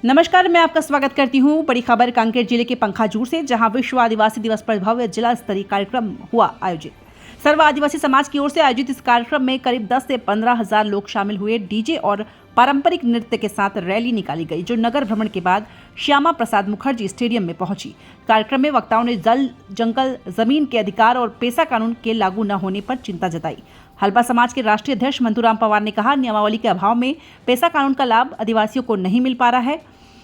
नमस्कार, मैं आपका स्वागत करती हूँ। बड़ी खबर कांकेर जिले के पंखाजूर से, जहां विश्व आदिवासी दिवस पर भव्य जिला स्तरीय कार्यक्रम हुआ आयोजित। सर्व आदिवासी समाज की ओर से आयोजित इस कार्यक्रम में करीब 10 से 15 हजार लोग शामिल हुए। डीजे और पारंपरिक नृत्य के साथ रैली निकाली गई, जो नगर भ्रमण के बाद श्यामा प्रसाद मुखर्जी स्टेडियम में पहुंची। कार्यक्रम में वक्ताओं ने जल, जंगल, जमीन के अधिकार और पेशा कानून के लागू न होने पर चिंता जताई। हल्बा समाज के राष्ट्रीय अध्यक्ष मंतूराम पवार ने कहा, नियमावली के अभाव में पेशा कानून का लाभ आदिवासियों को नहीं मिल पा रहा है।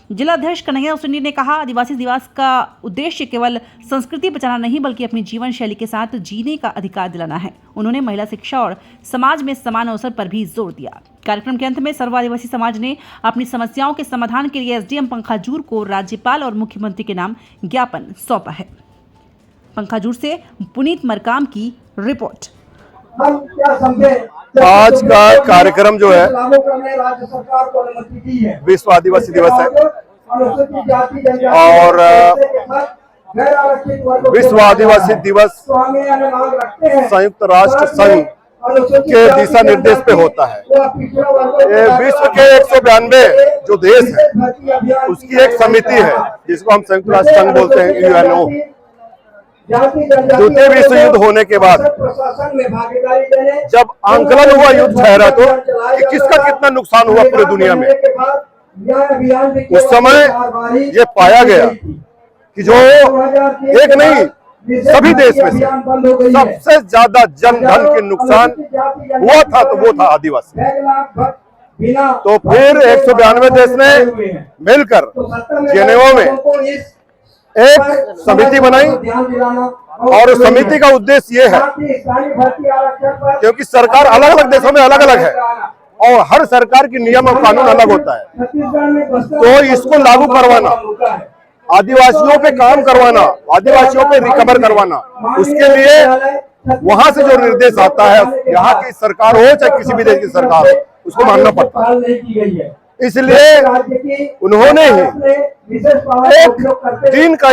जिलाध्यक्ष कन्हैया उसेंडी ने कहा, आदिवासी दिवस का उद्देश्य केवल संस्कृति बचाना नहीं, बल्कि अपनी जीवन शैली के साथ जीने का अधिकार दिलाना है। उन्होंने महिला शिक्षा और समाज में समान अवसर पर भी जोर दिया। कार्यक्रम के अंत में सर्व आदिवासी समाज ने अपनी समस्याओं के समाधान के लिए एसडीएम पंखाजूर को राज्यपाल और मुख्यमंत्री के नाम ज्ञापन सौंपा है। पंखाजूर से पुनीत मरकाम की रिपोर्ट। आज का कार्यक्रम जो है विश्व आदिवासी दिवस है और विश्व आदिवासी दिवस संयुक्त राष्ट्र संघ के दिशा निर्देश पे होता है। ये विश्व के 192 जो देश है उसकी एक समिति है जिसको हम संयुक्त राष्ट्र संघ बोलते हैं, यूएनओ। द्वितीय विश्व युद्ध होने के बाद जब आंकलन हुआ युद्ध ठहरा तो कि किसका कितना नुकसान हुआ पूरी दुनिया में, उस समय ये पाया गया कि जो एक नहीं सभी देश में से सबसे ज्यादा जन धन के नुकसान हुआ था तो वो था आदिवासी। तो फिर 192 देश ने मिलकर जेनेवा में एक समिति बनाई और उस समिति का उद्देश्य ये है, क्योंकि सरकार अलग अलग देशों में अलग अलग है और हर सरकार की नियम और कानून अलग होता है, तो इसको लागू करवाना, आदिवासियों पे काम करवाना, आदिवासियों पे रिकवर करवाना, उसके लिए वहां से जो निर्देश आता है, यहाँ की सरकार हो चाहे किसी भी देश की सरकार हो, उसको मानना पड़ता है। इसलिए उन्होंने ही एक दिन का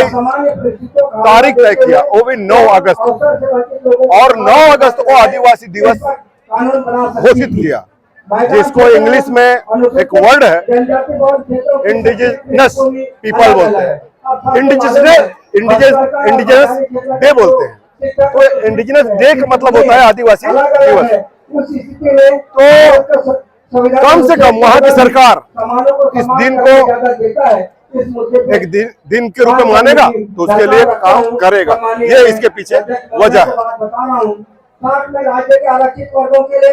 तारीख तय किया, वो भी 9 अगस्त, और 9 अगस्त को आदिवासी दिवस घोषित किया, जिसको इंग्लिश में एक वर्ड है इंडिजिनस पीपल बोलते हैं, इंडिजिनस डे बोलते हैं। तो इंडिजिनस डे का मतलब होता है आदिवासी दिवस। तो कम से कम वहां की सरकार इस दिन को एक दिन के रूप में मानेगा तो उसके लिए काम करेगा, ये इसके पीछे वजह है। राज्य के आरक्षित वर्गों के लिए